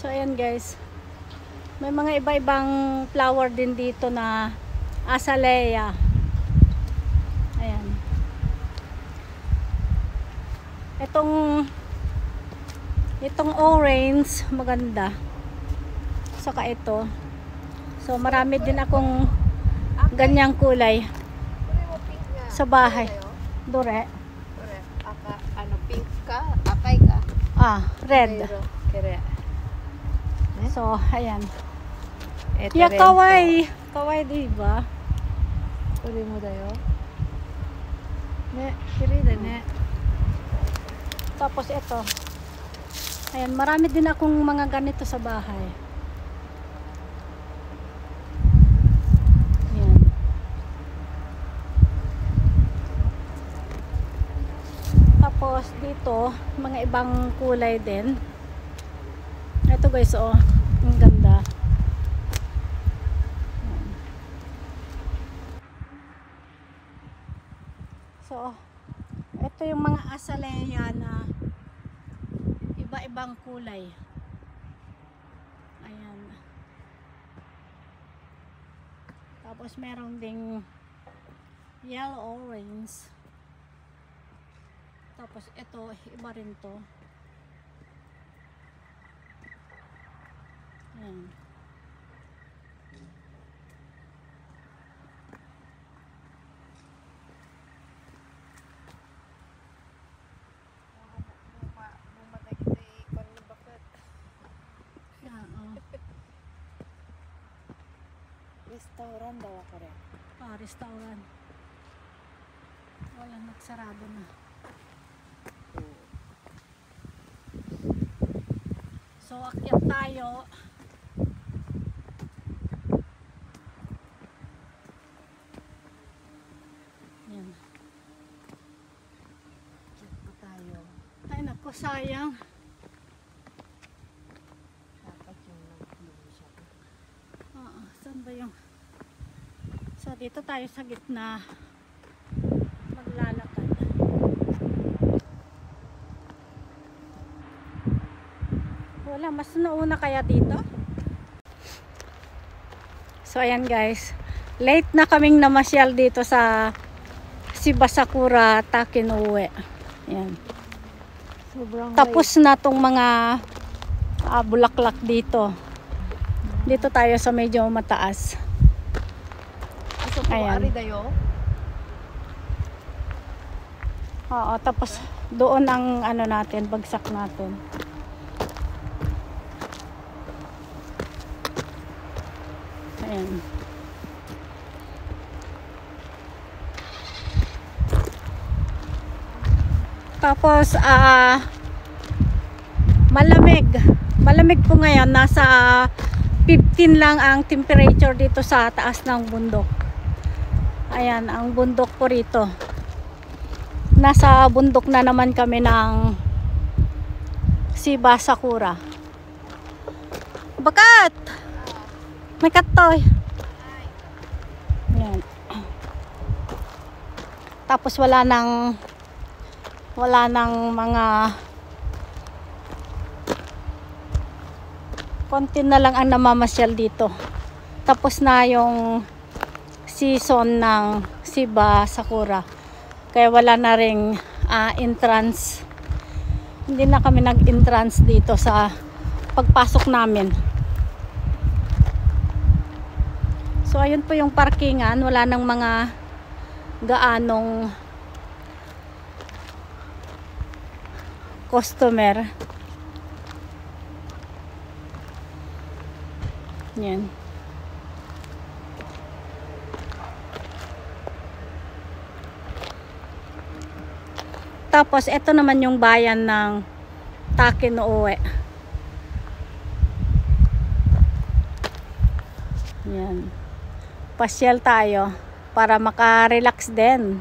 So ayan guys, may mga iba-ibang flower din dito na azalea. Ayan. Itong orange maganda. Saka ito. So marami din akong ganyang kulay sa bahay. Dure. Pink ka? Akay ka? Red. Kere. So, ayan. Ya, kawai. Kawai, diba? Uli mo dayo? Ne, kiri da ne. Tapos ito. Ayan, marami din akong mga ganito sa bahay. Ayan. Tapos dito, mga ibang kulay din. Ito guys, oh. Ang ganda. Ayan. So, ito yung mga azalea na iba-ibang kulay. Ayan. Tapos meron ding yellow orange. Tapos ito, iba rin to. Ayan. Restaurant daw ako rin. Restaurant. Wala, nagsarado na. So, akyat tayo. Yan. Akyat pa tayo. Ay, naku, sayang. Dapat yung nag-bloom siya. Saan ba yung... So, dito tayo sa gitna. Maglalakad. Wala, mas nauna kaya dito? So, ayan guys. Late na kaming namasyal dito sa Shibasakura Takenoue. Ayan. Sobrang Tapos na tong mga bulaklak dito. Dito tayo sa medyo mataas. Ayan. Ari dayo? Oo, tapos doon ang ano natin, bagsak natin. Ayan. Tapos malamig. Malamig po ngayon, nasa 15 lang ang temperature dito sa taas ng bundok. Ayan, ang bundok po rito. Nasa bundok na naman kami ng Shibasakura. Bakat! May katoy. Ayan. Tapos wala nang mga konti na lang ang namamasyal dito. Tapos na yung season ng Shibasakura. Kaya wala na ring entrance. Hindi na kami nag-entrance dito sa pagpasok namin. So ayun po yung parkingan. Wala nang mga gaanong customer. Yan. Tapos ito naman yung bayan ng Takenoue. Yan. Pasyal tayo para maka-relax din.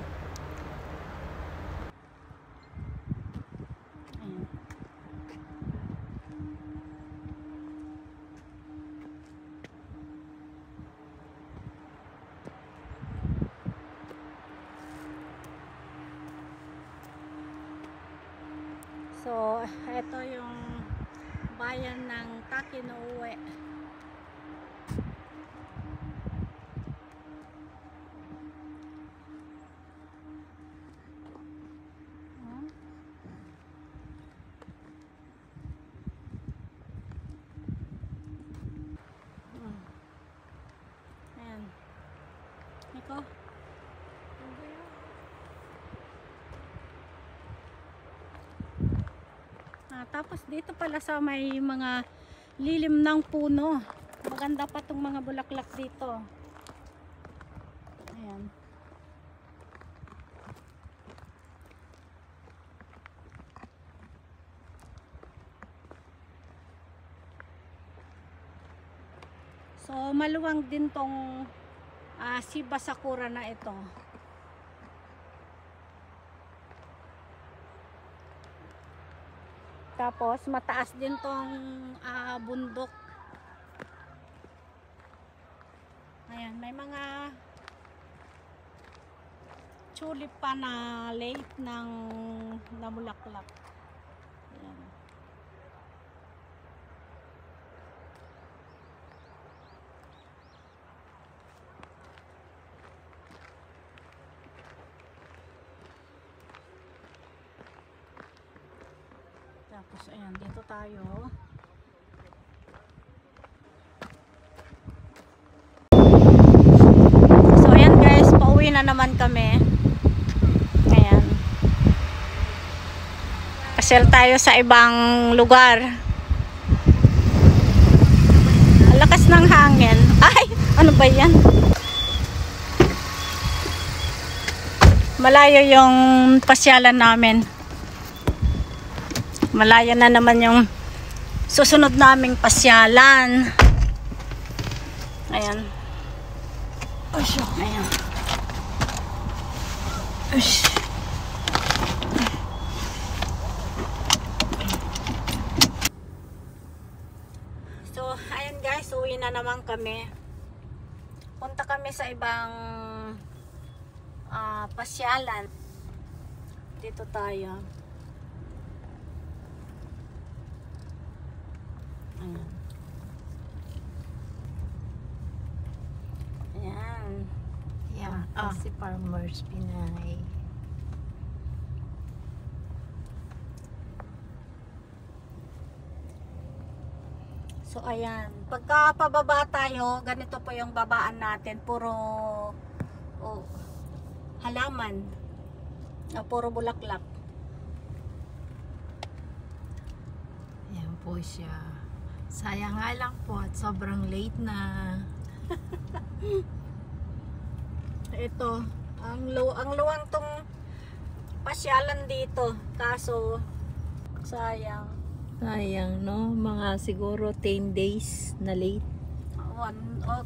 So, ito yung bayan ng ata kinuwi. Ayan. Iko. Tapos dito pala sa may mga lilim ng puno. Maganda pa tong mga bulaklak dito. Ayan. So maluwang din tong Shiba Sakura na ito. Tapos mataas din tong bundok. Ayan, may mga tulip pa na late ng namulaklak. Ayan. Tapos ayan, dito tayo. So ayan guys, pauwi na naman kami. Ayan. Pasyal tayo sa ibang lugar. Ang lakas ng hangin. Ay, ano ba yan? Malayo yung pasyalan namin. Malaya na naman yung susunod naming pasyalan. Ayan. Ayan. So, ayan guys, uwi na naman kami. Punta kami sa ibang pasyalan. Dito tayo. Ayan. Ayan. Yan, si Farmers Pinay. So ayan, pagka pababa tayo, ganito po yung babaan natin, puro halaman, puro bulaklak. Yan po siya. Sayang nga lang po at sobrang late na. Ito, ang luwang tong pasyalan dito, kaso sayang. Sayang, no? Mga siguro 10 days na late.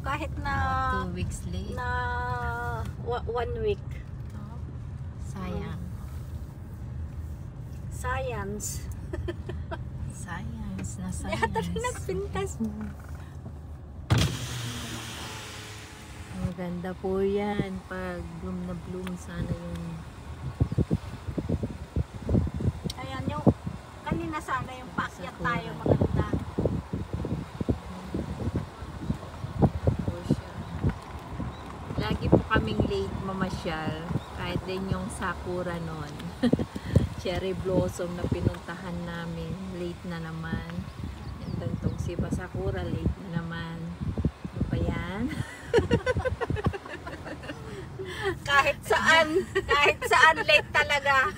Kahit na 2 weeks late. na 1 week. Oh, sayang. Science. Science na science. Yata rin nagpintas. Maganda po yan. Pag bloom na bloom, sana yung Ayan, yung kanina sana yung paakyat tayo maganda. po siya. Lagi po kaming late mamasyal. Kahit din yung sakura nun. Cherry blossom na pinuntahan namin. Late na naman. And tong Shiba Sakura, late na naman. Ano ba yan? Kahit saan late talaga.